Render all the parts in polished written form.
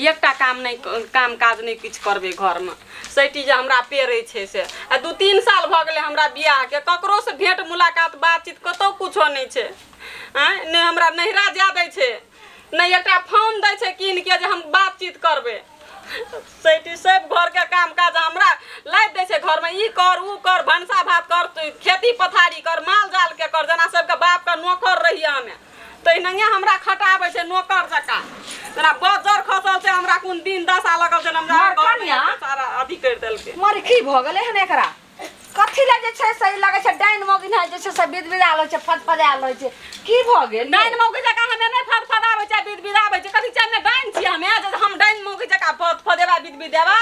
एकटा काम काज नहीं किछ करबे घर में सैटी जे हमरा पेरे छे से 2-3 साल भ गेले हमरा बियाह के ककरो से भेंट मुलाकात बातचीत कतो कुछो नहीं छे ने हमरा नहिरा जा दै छे नहीं एकटा फोन दै छे कीन के जे हम बातचीत करबे सैटी सब घर के काम काज हमरा लाद दे छे घर में ई कर ऊ कर भंसा भात कर खेती पथारी कर माल जाल के कर जना सब के बाप का नौकर रहिए हमें तहिना हमरा खटाबे छे नौकर जका जना बजर खसल छे हमरा कोन दिन दशा लगल छे हमरा घर सारा अथी कर देलके मारे की भ गेले हने एकरा कथि ला जे छे सही लागे छे डाइन मौगिन है जे छे सब बिदबिदा ल छे फटफटाल ल छे की भ गेल डाइन मौगी जका हमें नहीं फटफटाबे छे बिदबिदाबे छे कथि छे में डाइन छी हमें जे हम डाइन मौगी जका फटफटेबा बिदबिदेबा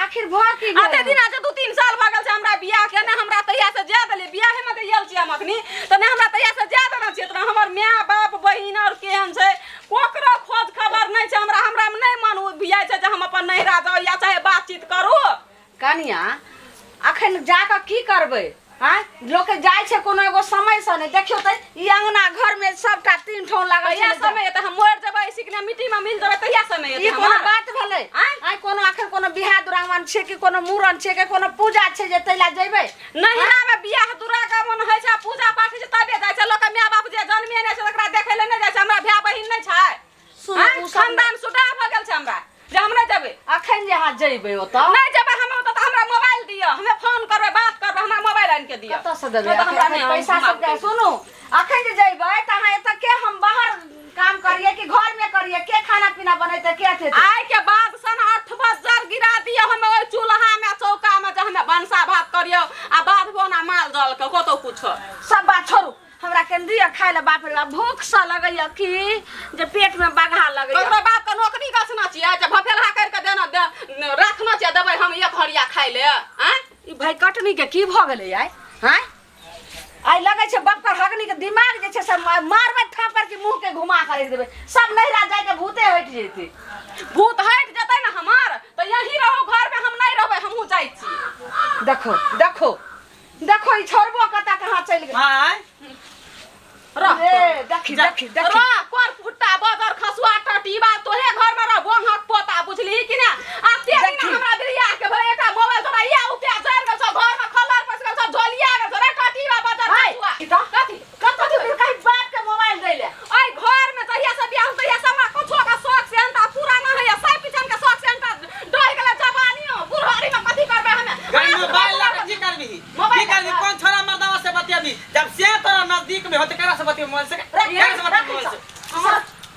आखिर भ की गेल आते दिन आज 2-3 साल भ गेल छे हमरा बियाह के ने हमरा तहिया से जा देले बियाह में त येल छी हम अखनी त ने हमरा तहिया से जा देना छी त हमर माय बाप बहिन और केहन छे कोकरो खोज खबर नहीं छे हमरा में नहीं मन बियाह छे जे हम अपन नहिरा जाओ या चाहे बातचीत करू कनिया अखन जाके की करबे हां लोग के जाय छे कोनो एगो समय से नहीं देखियो त ई अंगना घर में सबटा 3 ठोन लागल छे समय त हम मर जबै सिकना मिट्टी में मिल जबै तहिया समय ई कोनो बात भेलै आइ कोनो आखिर कोनो बियाह दुरागमन छे कि कोनो मूरन छे कि कोनो पूजा छे जे तैला जइबै नहिरा में बियाह दुरागमन होय छे पूजा पाठ छे तबे जाय छे लोग के माय बाप जे जन्मे नै छे ओकरा देखै ले नै जाय छे हमरा भाय बहिन नै छै सुन खानदान सुटा भ गेल छे हमरा जे हम नै जबै अखन जे हां जइबै ओत नै जबै हम ओत त हमरा मोबाइल दियो हमें फोन करबै बात करबै हमरा मोबाइल आन के दियो कत से देबै हमरा पैसा सब के सुनो अखन जे जइबै त हां एत के हम बाहर काम करिए कि घर में करिए के खाना पीना बनैते के थे आइ के बाद सन 8 बजर गिरा दियो हम ओइ चूल्हा में चौका में जे हमें भंसा भात करियो आ बाद बोना माल जल के कतो कुछ सब बात छोड़ू हमरा के दिया खाय ले बाप रे भूख सा लगैया कि जे पेट में बगहा लगैया तोरा बाप के नौकरी गसना छियै जे भफेलहा कर के देना रखना छियै देबै हम एक हरिया खाय ले हैं ई भाई कटनी के की भ गेलै आइ हैं आई लगे छे बाप का हगनी के दिमाग जे छे सब मारबे थापर के मुंह के घुमा कर देबे सब नहिरा जाय के भूते हट जेते भूत हट जतै ना हमार त यही रहो घर में हम नहीं रहबै हमहु जाय छी देखो देखो देखो ई छोरबो कता कहां चल गेल हां रे देखी देखी देखी रा कोर फुट्टा बगर खसुआ टटीबा तोहे घर में रह बोंहक पोता बुझली कि ना आ तेरी ना हमरा बिरिया के भले एटा मोबाइल तोरा या उठा जर के सब घर में खलर पस के सब झोलिया के तोरा टटीबा बगर खसुआ कथि कथि फिर कहीं बात के मोबाइल दे ले ओइ घर में तहिया से बियाह तहिया से हमरा कुछो का शौक से अंता पूरा ना है सब पिछन के शौक से अंता डर गेला जवानी हो बुढ़ारी में कथि करबे हमें गई मोबाइल ला के की करबी कौन छोरा मर्दावा से बतियाबी जब से तोरा नजदीक में होते करा से बतिया मोबाइल से करा से बतिया मोबाइल से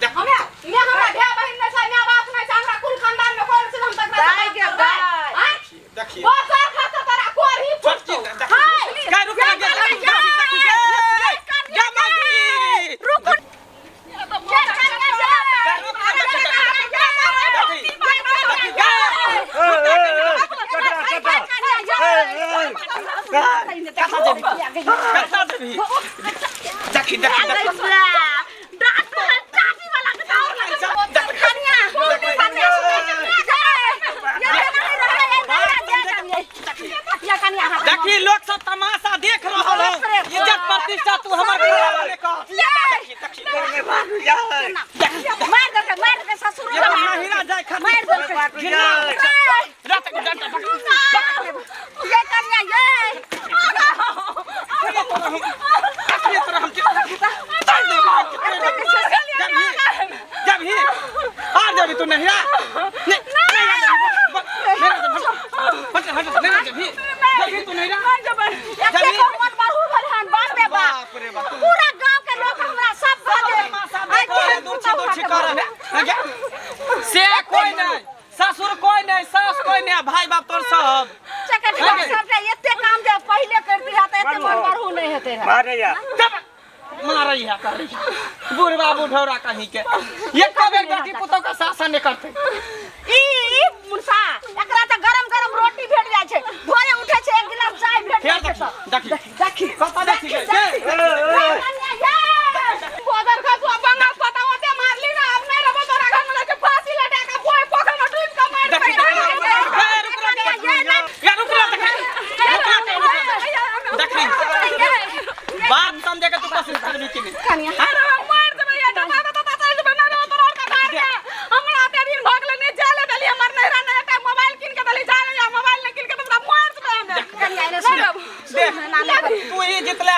हमरा भैया बहिन नै छै माय बाप नै छै हमरा कुल खानदान में कोन से हम तक दाई के दाई देखिए बसा खाता तोरा कोरी छोटकी का रुक रुको देखी लोग सब तमाशा देख रहा हो इज्जत प्रतिष्ठा तू हमर घर वाले का मार दे ससुर ये नहिरा जाय खा मार दे रत को डंडा ये कन्या ये ये तोरा हम जब ही आ जाबी तू नहिरा पूरा गांव के लोग हमरा सब से कोई नहीं ससुर कोई नहीं सास कोई नहीं भाई बाप तोर सब सबटा एते काम जे पहले करती हा त एते मन बरहु नहीं हेते रहा मारे या मारई है कर बुढ़वा बुढ़ौरा कहीं के ये कबे बेटी पुतो का शासन नहीं करते ई मुसा एकरा त गरम गरम रोटी भेट जाय छै भोरे उठे छै एक गिलास चाय भेट जाय छै देखी देखी कता देखी बगर का तू बंगा पता होते मारली ना अब नहीं रहो तोरा घर में लेके फांसी लटा के कोई पोखर में डूब के मार दे देखी बात समझे के तू पसंद करबी कि नहीं अरे मार दे भैया डबा चल बना दो तोरा का मार के हमरा ते दिन भगले नहीं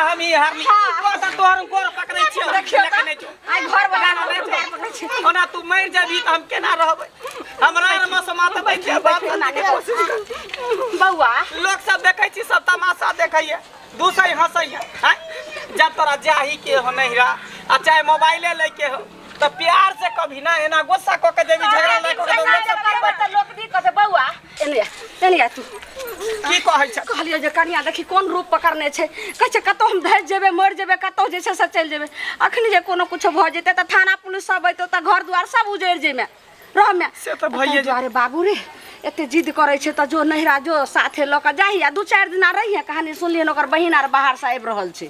हम ही हारली हाँ। तो तोहर गोर पकड़ै छियो देखियो लेकिन नहीं तो आई घर बनाना नहीं नहीं छो। पकड़ै छै ओना तू मर जाबी त हम केना रहबै हमरा आर में समात बैठे बात करने के कोशिश कर बौआ लोग सब देखै छी सब तमाशा देखैया दूसै हंसैया हैं जब तोरा जाही के हो नहिरा आ चाहे मोबाइले लेके हो तो प्यार से कभी ना एना गुस्सा क के देवी झगड़ा नहीं क के लोग सब की बात लोक दी कहते बौआ एने तू की कहै छ कहलियो जे कनिया देखी कोन रूप पकड़ने छै कहै छै कतौ हम धैज जेबै मर जेबै कतौ जे छै से चलि जेबै अखनी जे कोनो कुछो भ जेतै त थाना पुलिस सब अइतौ त घर दुआर सब उजैड़ जेमे रहमे से त भइए अरे बाबू रे एते जिद करै छै त जो नहिरा जो साथे ल क जाही आ 2-4 दिन रहिए कहानी सुनलिए ओकर बहिन आर बाहर से आबि रहल छै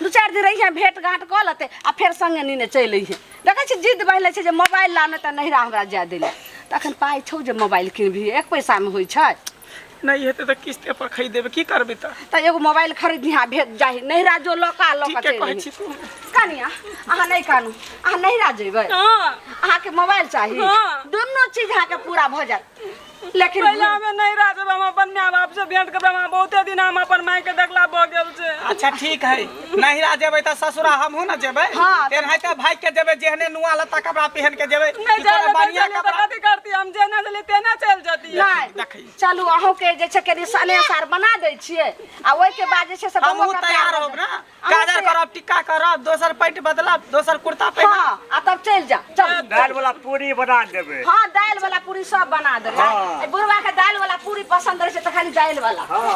2-4 दिन रहिए भेंट घाट क लेते आ फेर संगे नीने चलि अइहे देखै छी जिद बढ़ले छै जे मोबाइल लाने त नहिरा हमरा जाय देले तखन पाइ छौ जे मोबाइल किनभी 1 पैसा में होइ छै नहीं हेते त किस्ते पर खरीद देबे की करबे त एगो मोबाइल खरीद यहाँ भेज जाही नहिरा जो लका ठीक है कहै छी तू कनिया अहाँ नहीं कानू अहाँ नहिरा जेबै हाँ अहाँ के मोबाइल चाहिए हाँ। दोनों चीज अहाँ के पूरा भ जात लेकिन पहले हमें नहीं रह जब हम अपन माँ बाप से भेंट करबे हम बहुते दिन हम अपन माई के देखला भ गेल छै अच्छा ठीक है नहिरा जेबै त ससुरा हमहू न जेबै हाँ, तेन है त भाई के जेबै जेहने नुआ लता कपड़ा पहन के जेबै नहीं ई तोरा बढ़िया जाए कपड़ा कथी करती हम जेना चली तेना चल जती नहीं देखै चलू अहूँ के जे छै के सने सार बना दै छियै आ ओइ के बाद जे छै से हमहू बौआ का तैयार प्यार होब ना अहूँ काजर तैयार- करब टिक्का करब दोसर पैंट बदलब दोसर कुर्ता पहिरब हाँ आ तब चल जा चल दाल वाला पूरी बना देबे हाँ दाल वाला पूरी सब बना दे हाँ। बुढ़वा के दाल वाला पूरी पसंद रहे छै त खाली दाल वाला हाँ